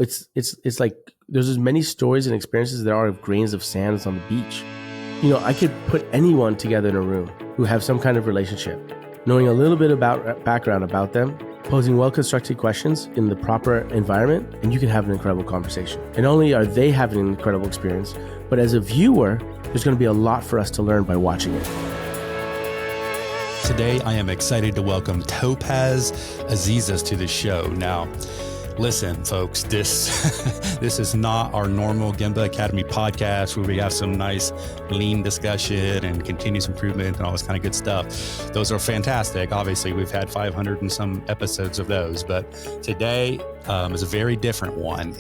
it's like there's as many stories and experiences as there are of grains of sand on the beach. I could put anyone together in a room who have some kind of relationship, knowing a little bit about background about them, posing well-constructed questions in the proper environment, and you can have an incredible conversation. And not only are they having an incredible experience, but as a viewer, there's going to be a lot for us to learn by watching it. Today, I am excited to welcome Topaz Adizes to the show. Now, listen, folks, this is not our normal Gemba Academy podcast where we have some nice lean discussion and continuous improvement and all this kind of good stuff. Those are fantastic. Obviously, we've had 500 and some episodes of those, but today is a very different one.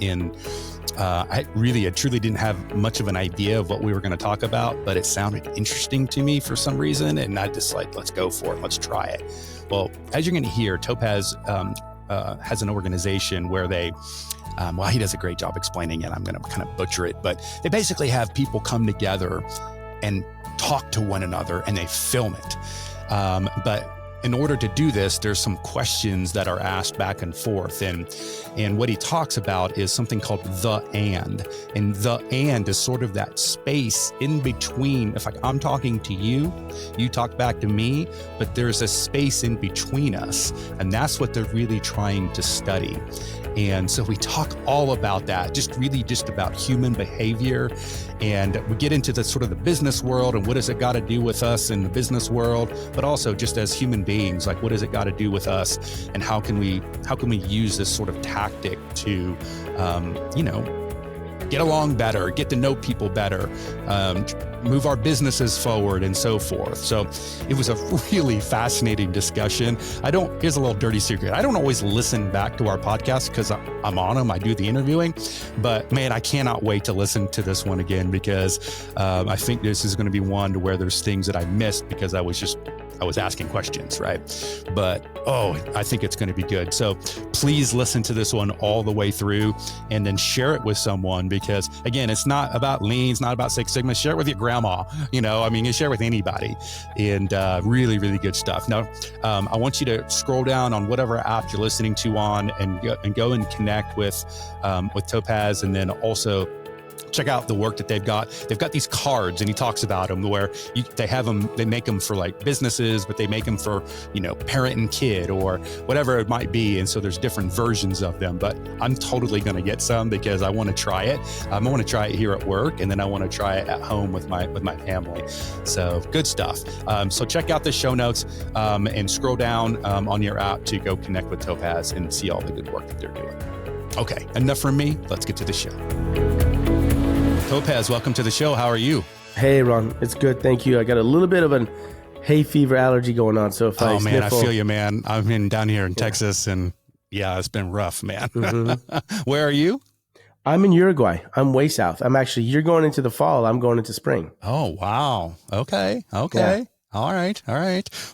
I truly didn't have much of an idea of what we were going to talk about, but it sounded interesting to me for some reason. And I just let's go for it. Let's try it. Well, as you're going to hear, Topaz has an organization where they, he does a great job explaining it. I'm going to kind of butcher it, but they basically have people come together and talk to one another and they film it. But in order to do this, there's some questions that are asked back and forth. And what he talks about is something called the and. And the and is sort of that space in between. If I'm talking to you, you talk back to me, but there's a space in between us. And that's what they're really trying to study. And so we talk all about that, just about human behavior. And we get into the sort of the business world and what does it got to do with us in the business world, but also just as human beings, like what does it got to do with us and how can we use this sort of tactic to, get along better, get to know people better, move our businesses forward and so forth. So it was a really fascinating discussion. Here's a little dirty secret. I don't always listen back to our podcast because I'm on them. I do the interviewing, but man, I cannot wait to listen to this one again because I think this is going to be one to where there's things that I missed because I was asking questions, right? But, I think it's going to be good. So please listen to this one all the way through and then share it with someone because, again, it's not about lean, it's not about Six Sigma. Share it with your grandma, you share it with anybody. And really, really good stuff. Now, I want you to scroll down on whatever app you're listening to on and go and connect with Topaz, and then also check out the work that they've got. They've got these cards and he talks about them where they make them for like businesses, but they make them for, parent and kid or whatever it might be. And so there's different versions of them, but I'm totally going to get some because I want to try it. I want to try it here at work and then I want to try it at home with my family. So good stuff. So check out the show notes and scroll down on your app to go connect with Topaz and see all the good work that they're doing. Okay, enough from me. Let's get to the show. Topaz, welcome to the show. How are you? Hey, Ron. It's good. Thank you. I got a little bit of an hay fever allergy going on. So if I sniffle, I feel you, man. I'm down here in Texas and it's been rough, man. Mm-hmm. Where are you? I'm in Uruguay. I'm way south. You're going into the fall. I'm going into spring. Oh, wow. Okay. Yeah. All right.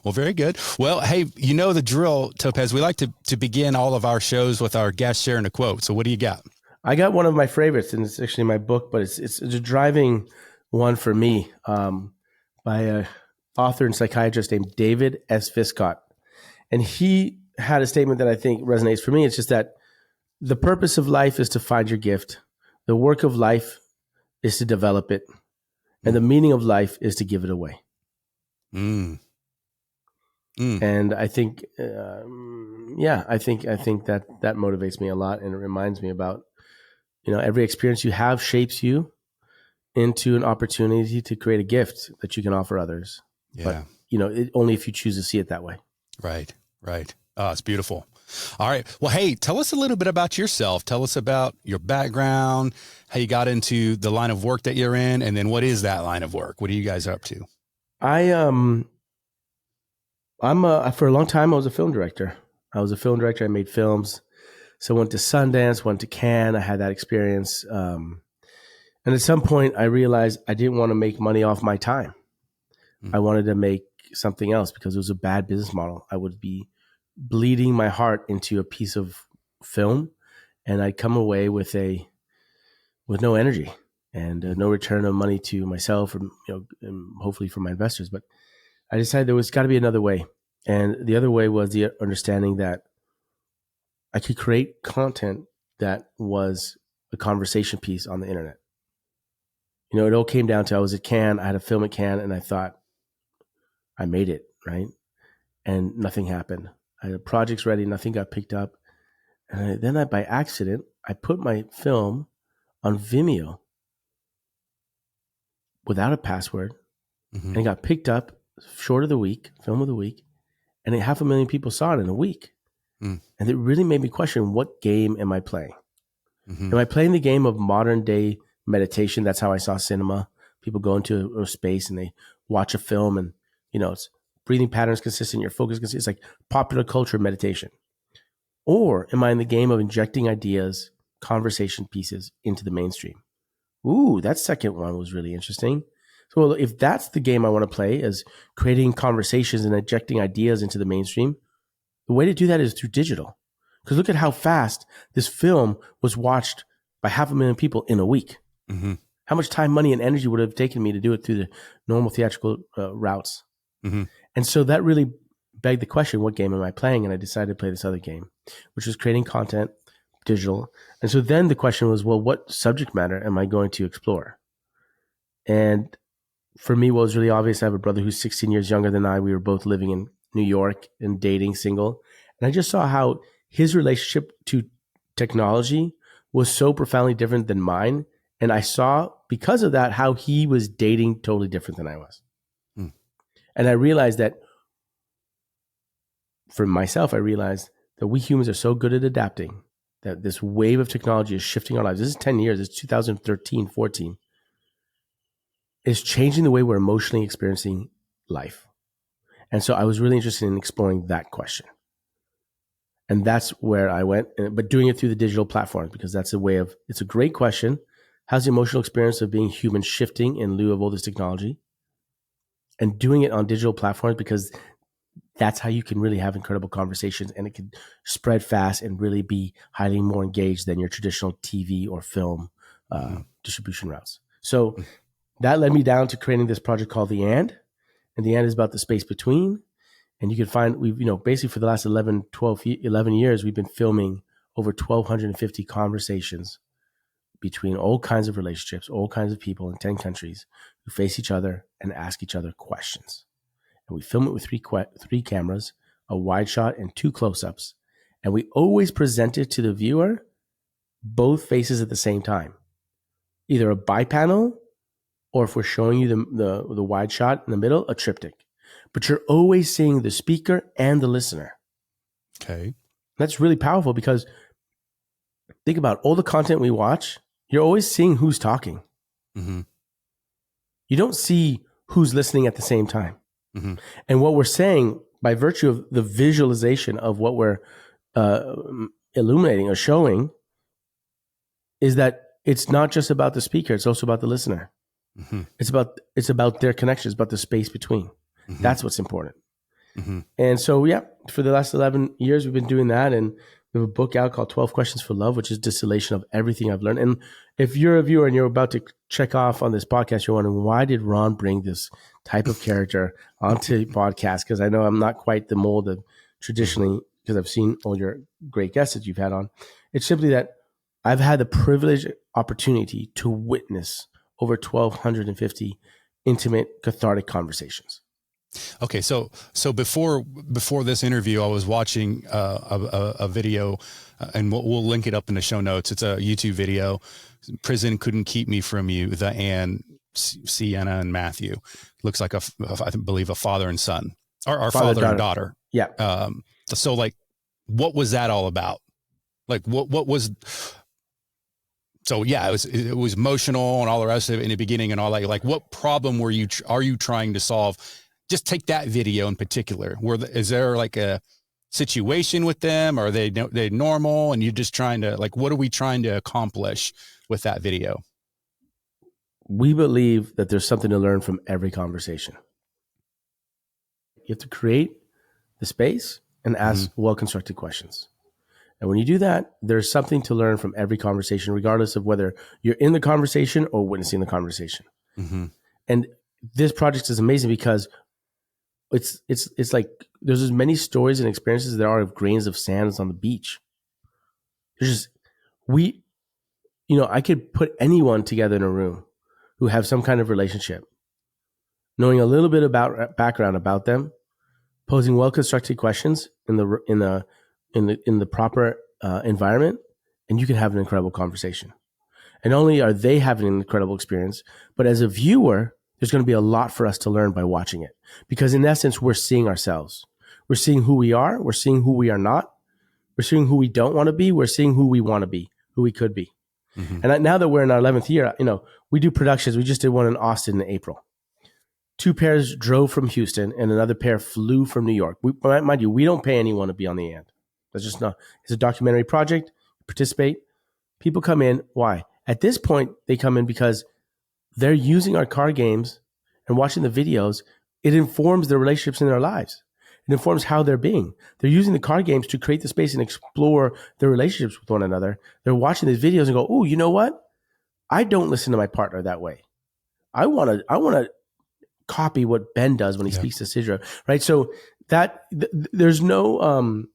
Well, very good. Well, hey, you know the drill, Topaz. We like to begin all of our shows with our guest sharing a quote. So what do you got? I got one of my favorites, and it's actually my book, but it's a driving one for me by a author and psychiatrist named David S. Viscott. And he had a statement that I think resonates for me. It's just that the purpose of life is to find your gift. The work of life is to develop it. And the meaning of life is to give it away. And I think, I think that motivates me a lot. And it reminds me about, every experience you have shapes you into an opportunity to create a gift that you can offer others. Yeah. But, only if you choose to see it that way. Right. Oh, it's beautiful. All right. Well, hey, tell us a little bit about yourself. Tell us about your background, how you got into the line of work that you're in, and then what is that line of work? What are you guys up to? For a long time, I was a film director. I made films. So I went to Sundance, went to Cannes. I had that experience. And at some point, I realized I didn't want to make money off my time. I wanted to make something else because it was a bad business model. I would be bleeding my heart into a piece of film, and I'd come away with no energy and no return of money to myself, or and hopefully for my investors. But I decided there was got to be another way, and the other way was the understanding that I could create content that was a conversation piece on the internet. You know, it all came down to, I was at Cannes, I had a film at Cannes, and I thought, I made it, right? And nothing happened. I had projects ready, nothing got picked up. And then by accident, I put my film on Vimeo without a password, Mm-hmm. and it got picked up, short of the week, film of the week, and 500,000 people saw it in a week. Mm. And it really made me question, what game am I playing? Mm-hmm. Am I playing the game of modern day meditation? That's how I saw cinema. People go into a space and they watch a film, and, you know, it's breathing patterns consistent, your focus consistent. It's like popular culture meditation. Or am I in the game of injecting ideas, conversation pieces into the mainstream? Ooh, that second one was really interesting. So, well, if that's the game I want to play, is creating conversations and injecting ideas into the mainstream, the way to do that is through digital. Because look at how fast this film was watched by 500,000 people in a week. Mm-hmm. How much time, money, and energy would it have taken me to do it through the normal theatrical routes? Mm-hmm. And so that really begged the question, what game am I playing? And I decided to play this other game, which was creating content, digital. And so then the question was, well, what subject matter am I going to explore? And for me, what was really obvious, I have a brother who's 16 years younger than I. We were both living in New York and dating, single. And I just saw how his relationship to technology was so profoundly different than mine. And I saw, because of that, how he was dating totally different than I was. Mm. And I realized that for myself, I realized that we humans are so good at adapting that this wave of technology is shifting our lives. This is 10 years. It's 2013, 14. It's changing the way we're emotionally experiencing life. And so I was really interested in exploring that question. And that's where I went, but doing it through the digital platforms, because that's a way of, it's a great question. How's the emotional experience of being human shifting in lieu of all this technology? And doing it on digital platforms, because that's how you can really have incredible conversations, and it can spread fast and really be highly more engaged than your traditional TV or film distribution routes. So that led me down to creating this project called The And the And is about the space between. And you can find, we've, basically for the last 11 years, we've been filming over 1,250 conversations between all kinds of relationships, all kinds of people in 10 countries who face each other and ask each other questions. And we film it with three cameras, a wide shot and 2 close-ups. And we always present it to the viewer, both faces at the same time. Either a bipanel, or if we're showing you the wide shot in the middle, a triptych. But you're always seeing the speaker and the listener. Okay. That's really powerful, because think about all the content we watch. You're always seeing who's talking. Mm-hmm. You don't see who's listening at the same time. Mm-hmm. And what we're saying, by virtue of the visualization of what we're illuminating or showing, is that it's not just about the speaker, it's also about the listener. Mm-hmm. It's about their connection, it's about the space between. Mm-hmm. That's what's important. Mm-hmm. And so, yeah, for the last 11 years, we've been doing that. And we have a book out called 12 Questions for Love, which is distillation of everything I've learned. And if you're a viewer and you're about to check off on this podcast, you're wondering, why did Ron bring this type of character onto podcast? Because I know I'm not quite the mold of traditionally, because I've seen all your great guests that you've had on. It's simply that I've had the privileged opportunity to witness over 1,250 intimate, cathartic conversations. Okay, so before this interview, I was watching a video, and we'll link it up in the show notes. It's a YouTube video. Prison Couldn't Keep Me From You, the Anne, Sienna, and Matthew. Looks like I believe a father and son, or father and daughter. Yeah. So like, what was that all about? Like, what was? So yeah, it was emotional and all the rest of it in the beginning and all that. Like, what problem are you trying to solve? Just take that video in particular. Is there like a situation with them? Or are they normal? And you're just trying to, like, what are we trying to accomplish with that video? We believe that there's something to learn from every conversation. You have to create the space and ask well-constructed questions. And when you do that, there's something to learn from every conversation, regardless of whether you're in the conversation or witnessing the conversation. Mm-hmm. And this project is amazing because it's like there's as many stories and experiences as there are of grains of sand on the beach. There's just we, I could put anyone together in a room who have some kind of relationship, knowing a little bit about background about them, posing well-constructed questions in the proper environment, and you can have an incredible conversation. And not only are they having an incredible experience, but as a viewer, there's going to be a lot for us to learn by watching it. Because in essence, we're seeing ourselves. We're seeing who we are. We're seeing who we are not. We're seeing who we don't want to be. We're seeing who we want to be, who we could be. Mm-hmm. And now that we're in our 11th year, we do productions. We just did one in Austin in April. 2 pairs drove from Houston and another pair flew from New York. Mind you, we don't pay anyone to be on the end. That's just not. It's a documentary project. Participate. People come in. Why? At this point, they come in because they're using our card games and watching the videos. It informs their relationships in their lives. It informs how they're being. They're using the card games to create the space and explore their relationships with one another. They're watching these videos and go, "Oh, you know what? I don't listen to my partner that way. I want to copy what Ben does when he speaks to Sidra." Right? So that there's no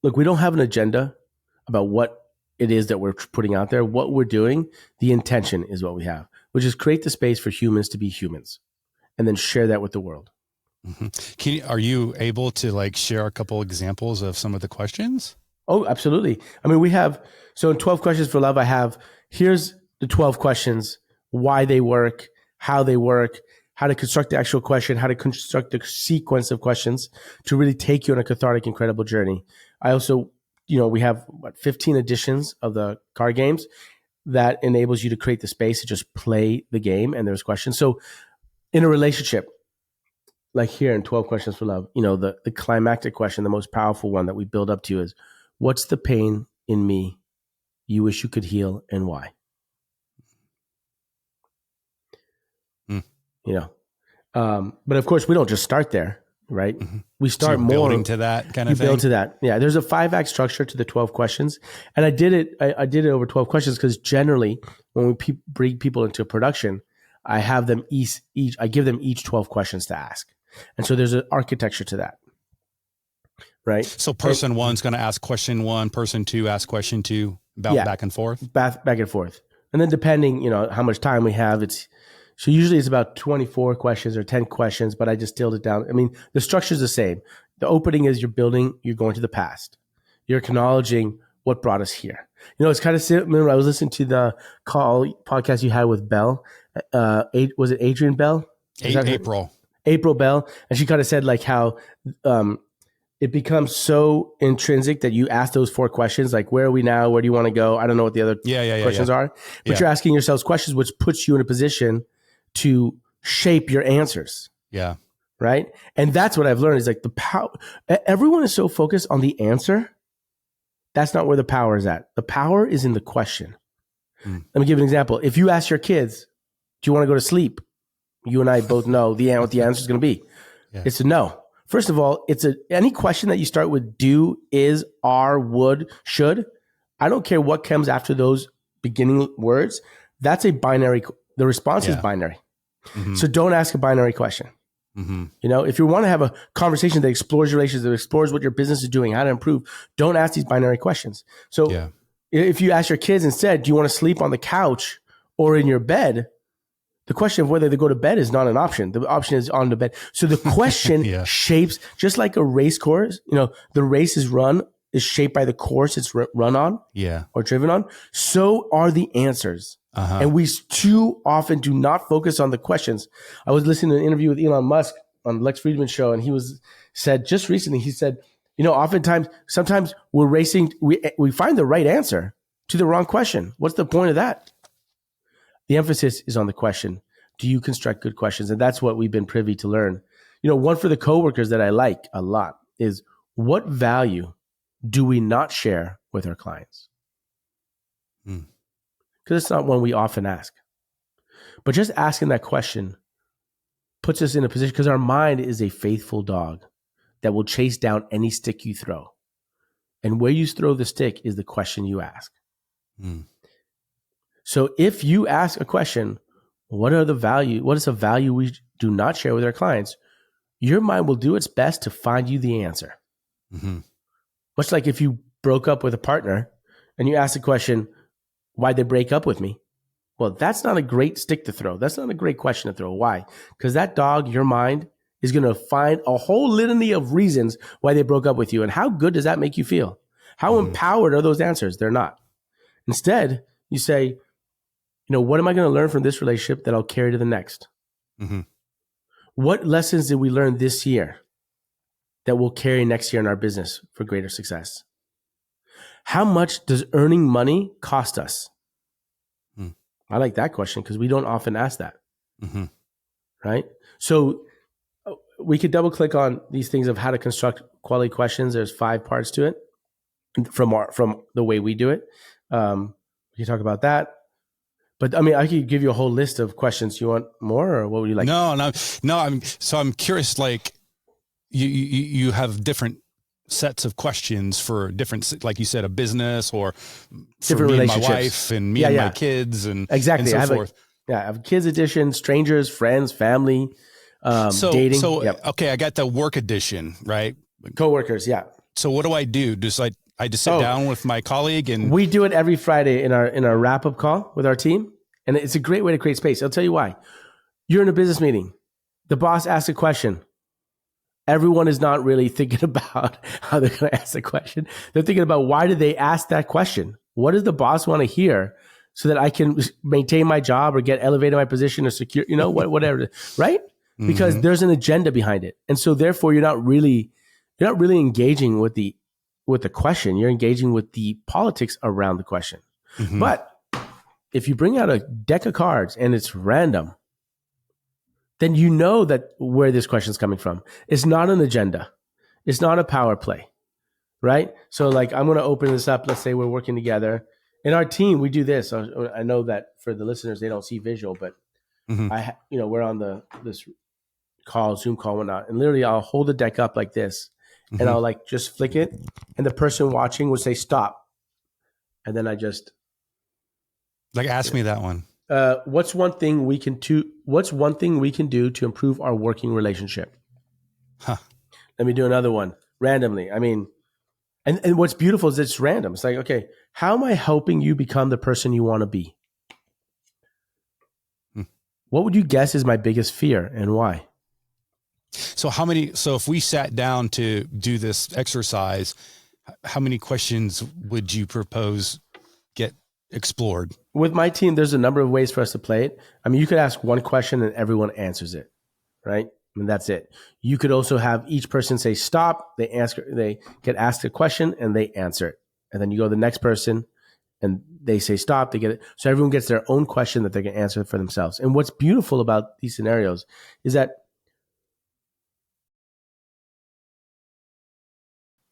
look. We don't have an agenda about what it is that we're putting out there. What we're doing, the intention is what we have, which is create the space for humans to be humans, and then share that with the world. Mm-hmm. Are you able to share a couple examples of some of the questions? Oh, absolutely. I mean, so in 12 Questions for Love, here's the 12 questions, why they work, how to construct the actual question, how to construct the sequence of questions to really take you on a cathartic, incredible journey. I also, we have 15 editions of the card games that enables you to create the space to just play the game, and there's questions. So in a relationship, like here in 12 Questions for Love, the climactic question, the most powerful one that we build up to is, what's the pain in me you wish you could heal, and why? But of course, we don't just start there, right? Mm-hmm. We start more building to that kind of thing. Build to that. Yeah. There's a 5-act structure to the 12 questions. And I did it over 12 questions because generally when we bring people into a production, I have them I give them each 12 questions to ask. And so there's an architecture to that. Right. So person one's going to ask question 1, person 2 ask question 2, back and forth. Back and forth. And then depending, how much time we have, so usually it's about 24 questions or 10 questions, but I just distilled it down. I mean, the structure is the same. The opening is you're going to the past. You're acknowledging what brought us here. It's kind of similar. I was listening to the podcast you had with Bell. Was it Adrian Bell? April Bell. And she kind of said how it becomes so intrinsic that you ask those 4 questions, like, where are we now? Where do you want to go? I don't know what the other questions are, but you're asking yourselves questions, which puts you in a position to shape your answers. Yeah. Right. And that's what I've learned is the power. Everyone is so focused on the answer. That's not where the power is at. The power is in the question. Let me give an example. If you ask your kids, do you want to go to sleep? You and I both know what the answer is going to be. Yeah. It's a no. First of all, any question that you start with do, is, are, would, should. I don't care what comes after those beginning words. That's a binary. The response is binary. Mm-hmm. So don't ask a binary question. Mm-hmm. If you want to have a conversation that explores your relationships, that explores what your business is doing, how to improve, don't ask these binary questions. So if you ask your kids instead, do you want to sleep on the couch or in your bed? The question of whether they go to bed is not an option. The option is on the bed. So the question shapes, just like a race course, the race is shaped by the course it's run on or driven on. So are the answers. Uh-huh. And we too often do not focus on the questions. I was listening to an interview with Elon Musk on Lex Fridman's show, and he said just recently, sometimes we're racing, we find the right answer to the wrong question. What's the point of that? The emphasis is on the question. Do you construct good questions? And that's what we've been privy to learn. One for the coworkers that I like a lot is, what value do we not share with our clients? Because it's not one we often ask. But just asking that question puts us in a position, because our mind is a faithful dog that will chase down any stick you throw. And where you throw the stick is the question you ask. So if you ask a question, what is a value we do not share with our clients? Your mind will do its best to find you the answer. Mm-hmm. Much like if you broke up with a partner and you ask the question, why'd they break up with me? Well, that's not a great stick to throw. That's not a great question to throw. Why? Because that dog, your mind, is going to find a whole litany of reasons why they broke up with you. And how good does that make you feel? How empowered are those answers? They're not. Instead, you say, what am I going to learn from this relationship that I'll carry to the next? Mm-hmm. What lessons did we learn this year that we'll carry next year in our business for greater success? How much does earning money cost us? I like that question because we don't often ask that, right? So we could double click on these things of how to construct quality questions. There's 5 parts to it from the way we do it. We can talk about that. But I mean, I could give you a whole list of questions. You want more, or what would you like? No. I'm curious. Like, you have different sets of questions for different, like you said, a business or for different me and relationships. my wife and me and my kids and exactly. and so forth. I have kids edition, strangers, friends, family, dating. Okay, I got the work edition, right? Coworkers, yeah. So what do I do? Just I just sit down with my colleague and we do it every Friday in our wrap up call with our team, and it's a great way to create space. I'll tell you why. You're in a business meeting. The boss asks a question. Everyone is not really thinking about how they're going to ask the question. They're thinking about, why did they ask that question? What does the boss want to hear so that I can maintain my job or get elevated in my position or secure, whatever, right? Because there's an agenda behind it. And so therefore you're not really engaging with the question. You're engaging with the politics around the question. But if you bring out a deck of cards and it's random, then you know that where this question is coming from. It's not an agenda. It's not a power play, right? So like, I'm going to open this up. Let's say we're working together. In our team, we do this. I know that for the listeners, they don't see visual, but we're on this call, Zoom call, whatnot, and literally I'll hold the deck up like this, and I'll like just flick it, and the person watching would say stop, and then I just ask me that one. What's one thing we can do to improve our working relationship? Let me do another one randomly. I mean, and what's beautiful is it's random. It's like, okay, how am I helping you become the person you want to be? What would you guess is my biggest fear and why? So if we sat down to do this exercise, how many questions would you propose get explored? With my team, there's a number of ways for us to play it. I mean, you could ask one question and everyone answers it, right? And that's it. You could also have each person say stop. They get asked a question and they answer it. And then you go to the next person and they say stop. They get it. So everyone gets their own question that they can answer for themselves. And what's beautiful about these scenarios is that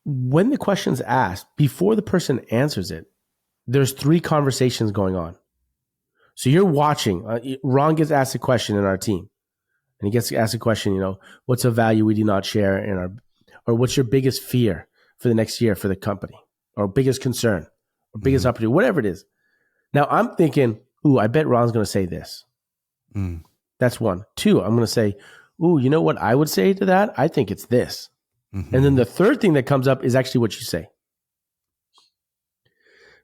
when the question's asked, before the person answers it, there's 3 conversations going on. So you're watching. Ron gets asked a question in our team. And he gets asked a question, what's a value we do not share or what's your biggest fear for the next year for the company, or biggest concern, or biggest opportunity, whatever it is. Now I'm thinking, I bet Ron's going to say this. That's 1. 2, I'm going to say, you know what I would say to that? I think it's this. And then the third thing that comes up is actually what you say.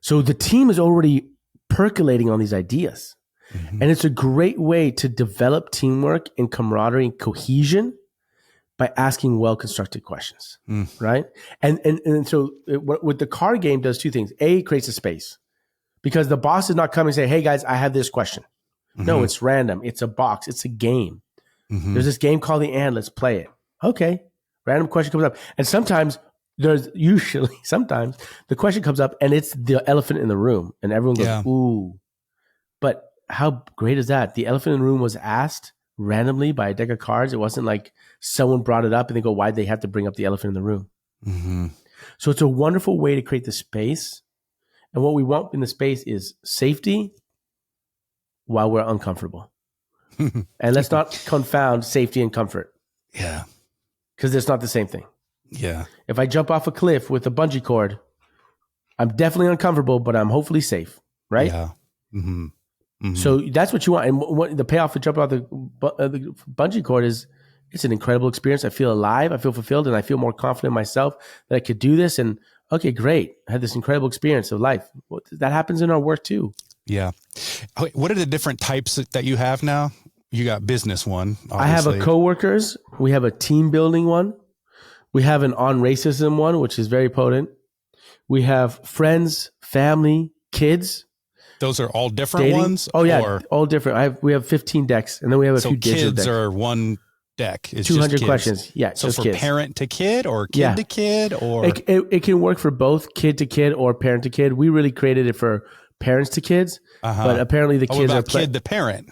So the team is already percolating on these ideas. And it's a great way to develop teamwork and camaraderie and cohesion by asking well-constructed questions, right? And so what the card game does 2 things. A, it creates a space, because the boss is not coming and say, hey guys, I have this question. No, it's random. It's a box. It's a game. There's this game called the And. Let's play it. Okay. Random question comes up. And sometimes sometimes the question comes up and it's the elephant in the room and everyone goes, ooh. But how great is that? The elephant in the room was asked randomly by a deck of cards. It wasn't like someone brought it up and they go, why'd they have to bring up the elephant in the room? So it's a wonderful way to create the space. And what we want in the space is safety while we're uncomfortable. And let's not confound safety and comfort. Yeah. Because it's not the same thing. Yeah. If I jump off a cliff with a bungee cord, I'm definitely uncomfortable, but I'm hopefully safe, right? Yeah. So that's what you want. And what the payoff for jumping off the bungee cord is, it's an incredible experience. I feel alive, I feel fulfilled, and I feel more confident in myself that I could do this. And Okay, great. I had this incredible experience of life. Well, that happens in our work too. Yeah. What are the different types that you have now? You got business one, obviously. I have a coworkers. We have a team building one. We have an on racism one, which is very potent. We have friends, family, kids. Those are all different dating. ones? Oh, yeah, all different. We have 15 decks, and then we have a few digital decks. Kids are one deck. It's 200 just questions. Yeah, so just for kids. parent to kid or kid to kid? Or it can work for both kid to kid or parent to kid. We really created it for parents to kids, but apparently the kids are kid to parent.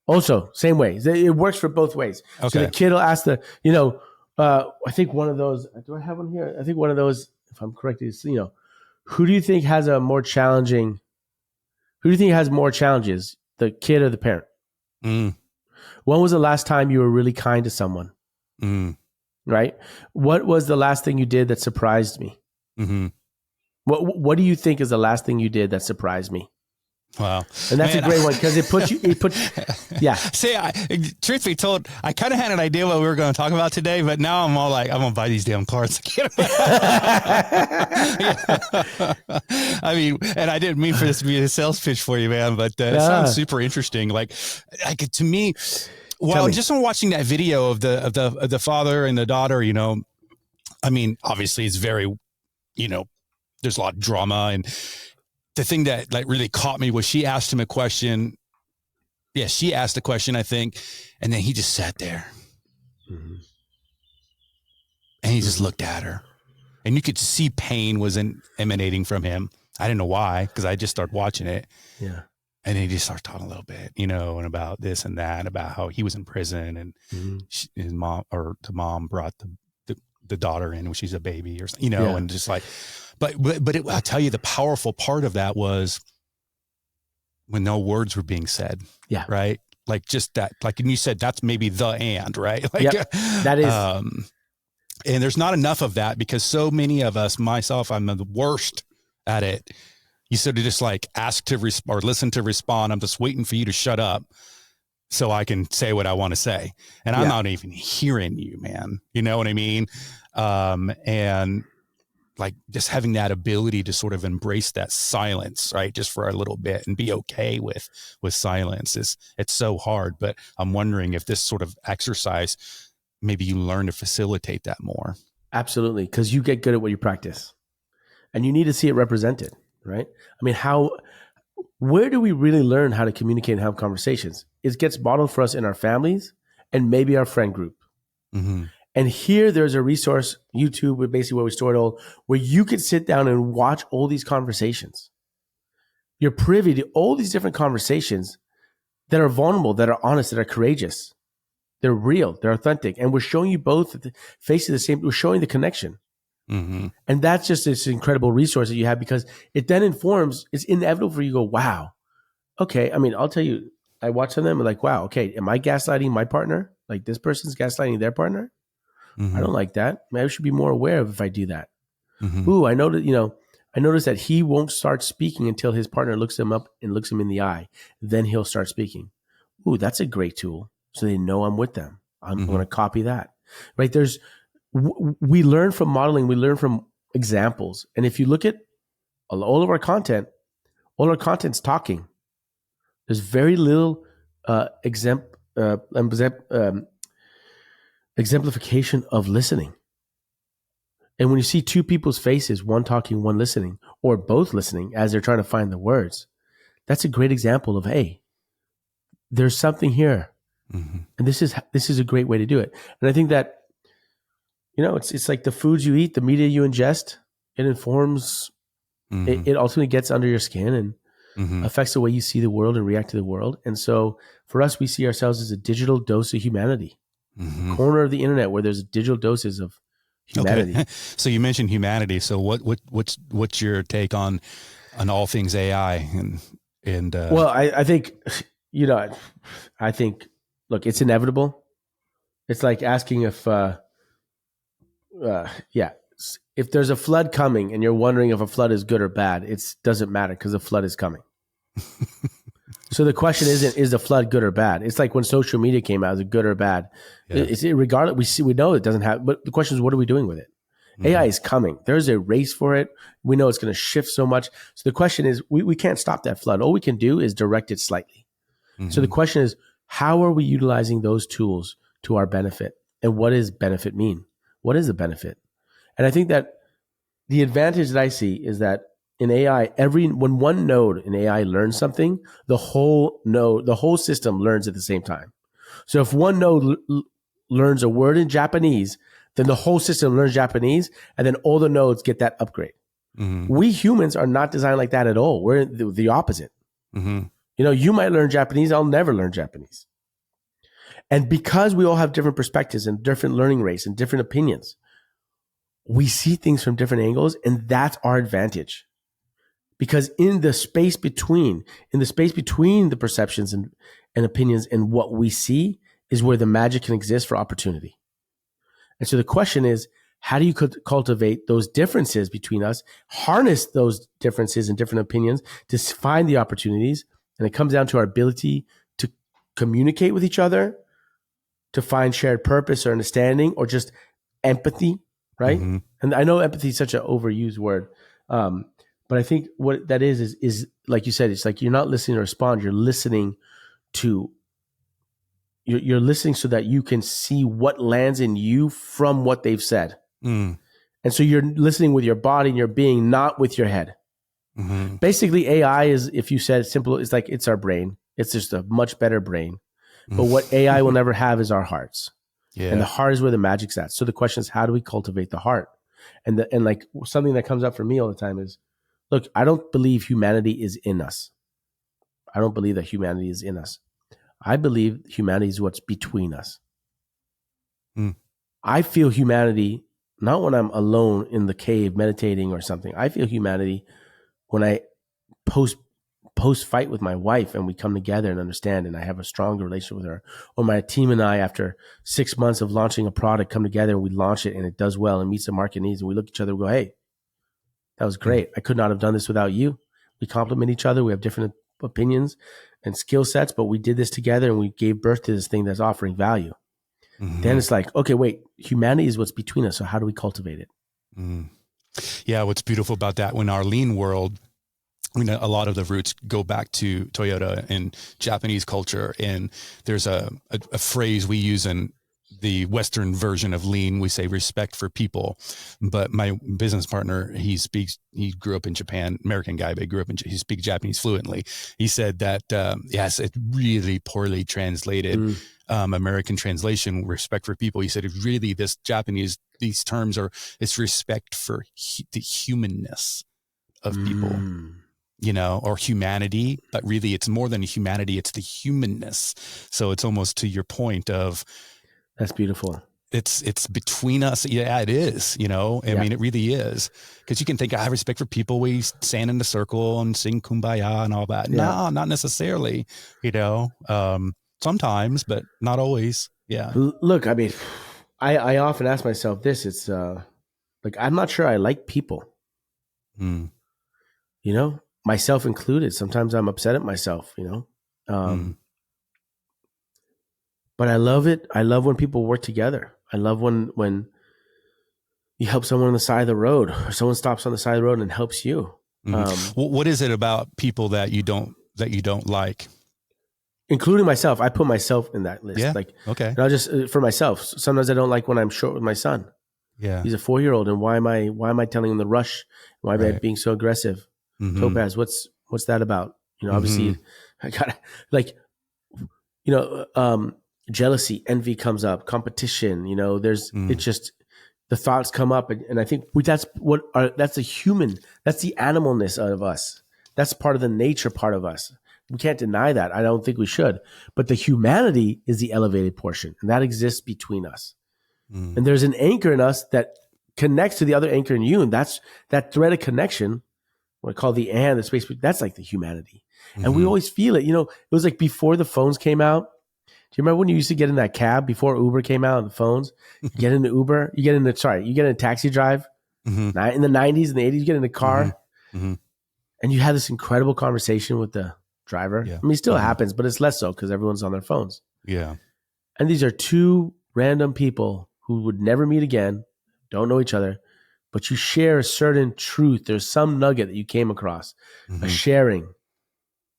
Also, same way. It works for both ways. Okay. So the kid will ask I think one of those, do I have one here? I think one of those, if I'm correct, is, who do you think has more challenges, the kid or the parent? When was the last time you were really kind to someone? Right? What was the last thing you did that surprised me? Mm-hmm. What do you think is the last thing you did that surprised me? Wow. And that's a great one because yeah. See, truth be told, I kind of had an idea what we were going to talk about today, but now I'm all like, I'm going to buy these damn cards. I mean, and I didn't mean for this to be a sales pitch for you, man, but it sounds super interesting. Like to me, just from watching that video of the father and the daughter, I mean, obviously it's very, there's a lot of drama, and the thing that like really caught me was she asked him a question. Yeah, she asked a question, I think, and then he just sat there. Mm-hmm. And he just looked at her. And you could see pain was emanating from him. I didn't know why, because I just started watching it. Yeah. And then he just started talking a little bit, and about this and that, about how he was in prison, and his mom brought the daughter in when she's a baby, or and just like, but I'll tell you, the powerful part of that was when no words were being said. Yeah. Right. Like just that, like, and you said, that's maybe right? Like, that is, and there's not enough of that because so many of us, myself, I'm the worst at it. You sort of just like ask to or listen to respond. I'm just waiting for you to shut up so I can say what I want to say. And I'm not even hearing you, man. You know what I mean? And like just having that ability to sort of embrace that silence, right? Just for a little bit and be okay with silence it's so hard. But I'm wondering if this sort of exercise, maybe you learn to facilitate that more. Absolutely. Because you get good at what you practice and you need to see it represented, right? I mean, where do we really learn how to communicate and have conversations? It gets modeled for us in our families and maybe our friend group. Mm-hmm. And here there's a resource, YouTube, basically where we store it all, where you could sit down and watch all these conversations. You're privy to all these different conversations that are vulnerable, that are honest, that are courageous. They're real, they're authentic. And we're showing you both faces the same, we're showing the connection. Mm-hmm. And that's just this incredible resource that you have because it then informs, it's inevitable for you to go, wow, okay. I mean, I'll tell you, I watch some of them and like, wow, okay, am I gaslighting my partner? Like this person's gaslighting their partner? Mm-hmm. I don't like that. Maybe I should be more aware of if I do that. Mm-hmm. Ooh, I noticed that he won't start speaking until his partner looks him up and looks him in the eye. Then he'll start speaking. Ooh, that's a great tool. So they know I'm with them. I'm going to copy that. Right? We learn from modeling. We learn from examples. And if you look at all of our content, all our content's talking. There's very little exemplification of listening. And when you see two people's faces, one talking, one listening, or both listening as they're trying to find the words, that's a great example of, hey, there's something here. Mm-hmm. And this is a great way to do it. And I think that, it's like the foods you eat, the media you ingest, it informs, it ultimately gets under your skin and affects the way you see the world and react to the world. And so for us, we see ourselves as a digital dose of humanity. Corner of the internet where there's digital doses of humanity. Okay. So you mentioned humanity. So what's your take on all things AI and well, I think look, it's inevitable. It's like asking if there's a flood coming and you're wondering if a flood is good or bad, it doesn't matter because a flood is coming. So the question isn't, is the flood good or bad? It's like when social media came out, is it good or bad? Yeah. It's regardless. We know it doesn't have, but the question is, what are we doing with it? AI is coming. There's a race for it. We know it's going to shift so much. So the question is, we can't stop that flood. All we can do is direct it slightly. So the question is, how are we utilizing those tools to our benefit? And what does benefit mean? What is the benefit? And I think that the advantage that I see is that in AI, when one node in AI learns something, the whole system learns at the same time. So if one node learns a word in Japanese, then the whole system learns Japanese, and then all the nodes get that upgrade. We humans are not designed like that at all. We're the opposite. You might learn Japanese, I'll never learn Japanese. And because we all have different perspectives and different learning rates and different opinions, we see things from different angles, and that's our advantage. Because in the space between the perceptions and opinions and what we see is where the magic can exist for opportunity. And so the question is, how do you cultivate those differences between us, harness those differences and different opinions to find the opportunities? And it comes down to our ability to communicate with each other, to find shared purpose or understanding, or just empathy, right? And I know empathy is such an overused word, but I think what that is like you said, it's like you're not listening to respond. You're listening you're listening so that you can see what lands in you from what they've said. And so you're listening with your body and your being, not with your head. Basically, AI is, if you said it simple, it's like it's our brain. It's just a much better brain. But what AI will never have is our hearts. And the heart is where the magic's at. So the question is, how do we cultivate the heart? And like something that comes up for me all the time is, look, I don't believe humanity is in us. I don't believe that humanity is in us. I believe humanity is what's between us. I feel humanity not when I'm alone in the cave meditating or something. I feel humanity when I post fight with my wife and we come together and understand, and I have a stronger relationship with her. Or my team and I, after 6 months of launching a product, come together and we launch it and it does well and meets the market needs, and we look at each other and go, hey, that was great. I could not have done this without you. We complement each other. We have different opinions and skill sets, but we did this together and we gave birth to this thing that's offering value. Then it's like, okay, wait, humanity is what's between us. So how do we cultivate it? Yeah. What's beautiful about that, when our lean world, a lot of the roots go back to Toyota and Japanese culture. And there's a phrase we use in the Western version of lean. We say respect for people. But my business partner, he grew up in Japan, American guy, but he speaks Japanese fluently. He said that, yes, it really poorly translated. American translation, respect for people. He said, really, this Japanese, these terms it's respect for the humanness of people. Or humanity, but really it's more than humanity, it's the humanness. So it's almost to your point of, that's beautiful. It's between us. Yeah, it is, I mean, it really is. Cause you can think I have respect for people. We stand in the circle and sing Kumbaya and all that. No, not necessarily, sometimes, but not always. Yeah. Look, I mean, I often ask myself this, it's like, I'm not sure I like people, myself included. Sometimes I'm upset at myself, but I love it. I love when people work together. I love when you help someone on the side of the road, or someone stops on the side of the road and helps you. What is it about people that you don't like? Including myself. I put myself in that list. Yeah. Like, okay. And I'll just, for myself, sometimes I don't like when I'm short with my son. Yeah. He's a 4-year-old. And why am I telling him to rush? Why am I being so aggressive? Topaz, what's that about? Obviously I gotta, like, jealousy, envy comes up, competition, there's, it's just, the thoughts come up. And I think that's the human, that's the animalness of us. That's part of the nature part of us. We can't deny that. I don't think we should. But the humanity is the elevated portion, and that exists between us. And there's an anchor in us that connects to the other anchor in you. And that's that thread of connection, what I call the space, that's like the humanity. And we always feel it. It was like before the phones came out. Do you remember when you used to get in that cab before Uber came out and the phones? You get in the Uber, you get in a taxi drive. In the 90s and the 80s, you get in the car and you have this incredible conversation with the driver. Yeah. I mean, it still happens, but it's less so because everyone's on their phones. Yeah. And these are two random people who would never meet again, don't know each other, but you share a certain truth. There's some nugget that you came across, a sharing.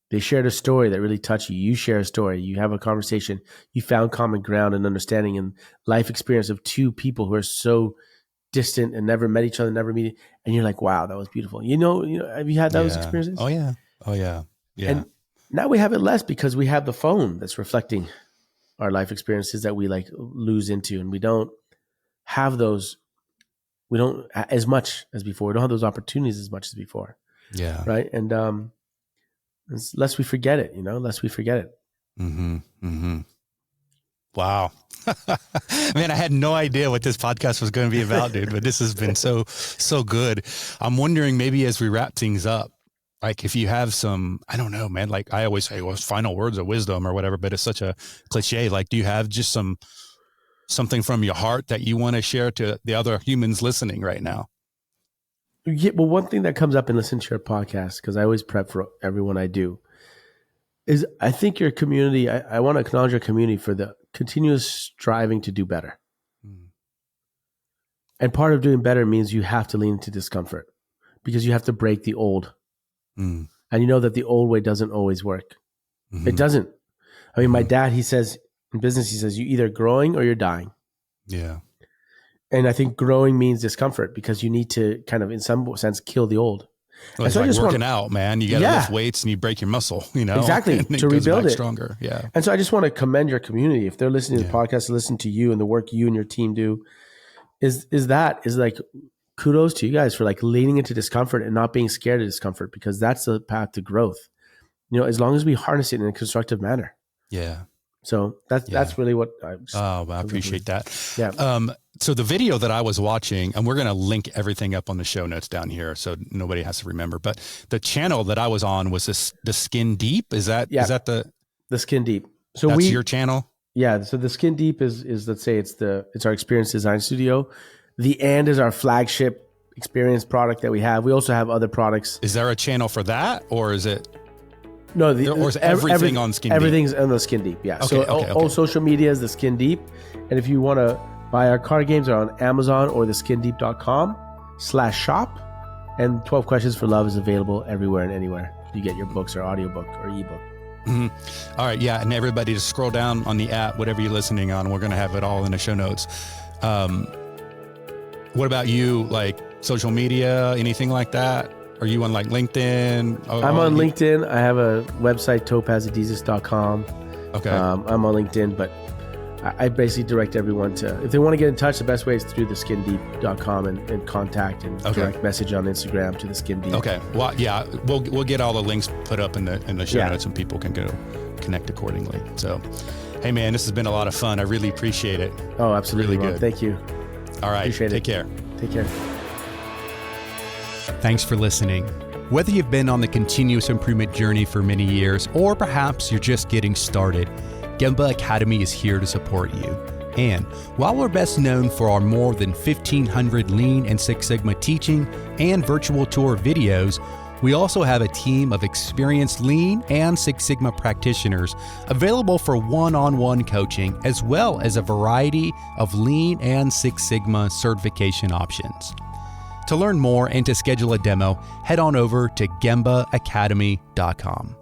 They shared a story that really touched you. You share a story. You have a conversation. You found common ground and understanding and life experience of two people who are so distant and never met each other, never meeting. And you're like, wow, that was beautiful. Have you had those experiences? Oh, yeah. Yeah. And now we have it less because we have the phone that's reflecting our life experiences that we like lose into. And we don't have those. We don't as much as before. We don't have those opportunities as much as before. Yeah. Right. And, lest we forget it, lest we forget it. Wow. Man, I had no idea what this podcast was going to be about, dude, but this has been so good. I'm wondering maybe as we wrap things up, like if you have some, I don't know, man, like I always say, well, final words of wisdom or whatever, but it's such a cliche. Like, do you have just something from your heart that you want to share to the other humans listening right now? Yeah, well, one thing that comes up in listening to your podcast, because I always prep for everyone I do, is I think your community, I want to acknowledge your community for the continuous striving to do better. And part of doing better means you have to lean into discomfort because you have to break the old. And you know that the old way doesn't always work. It doesn't. I mean, my dad, he says, in business, he says, you're either growing or you're dying. Yeah. And I think growing means discomfort because you need to kind of, in some sense, kill the old. Well, it's like working out, man. You got to lift weights and you break your muscle, Exactly, to rebuild it. Stronger, yeah. And so I just want to commend your community. If they're listening to the podcast, listen to you and the work you and your team do, is like kudos to you guys for like leaning into discomfort and not being scared of discomfort because that's the path to growth. As long as we harness it in a constructive manner. Yeah. So that's really what I appreciate that. Yeah. So the video that I was watching, and we're going to link everything up on the show notes down here so nobody has to remember, but the channel that I was on was the Skin Deep. Is that the Skin Deep? So that's your channel? Yeah. So the Skin Deep is let's say it's our experience design studio. The And is our flagship experience product that we have. We also have other products. Is there a channel for that or is it? No, or is everything on Skin Deep? Everything's on the Skin Deep, yeah. Okay, all social media is the Skin Deep. And if you want to buy our card games, are on Amazon or theskindeep.com/shop. And 12 Questions for Love is available everywhere and anywhere you get your books or audiobook or ebook. All right, yeah. And everybody just scroll down on the app, whatever you're listening on. We're going to have it all in the show notes. What about you, like social media, anything like that? Are you on like LinkedIn? I'm on LinkedIn. I have a website, topazadizes.com. Okay. I'm on LinkedIn, but I basically direct everyone to, if they want to get in touch, the best way is through theskindeep.com and contact and direct message on Instagram to the Skin Deep. Okay. Well, yeah, we'll get all the links put up in the show notes and people can go connect accordingly. So, hey man, this has been a lot of fun. I really appreciate it. Oh, absolutely. Really good. Thank you. All right. Appreciate Take care. Take care. Thanks for listening. Whether you've been on the continuous improvement journey for many years, or perhaps you're just getting started, Gemba Academy is here to support you. And while we're best known for our more than 1,500 Lean and Six Sigma teaching and virtual tour videos, we also have a team of experienced Lean and Six Sigma practitioners available for one-on-one coaching, as well as a variety of Lean and Six Sigma certification options. To learn more and to schedule a demo, head on over to gembaacademy.com.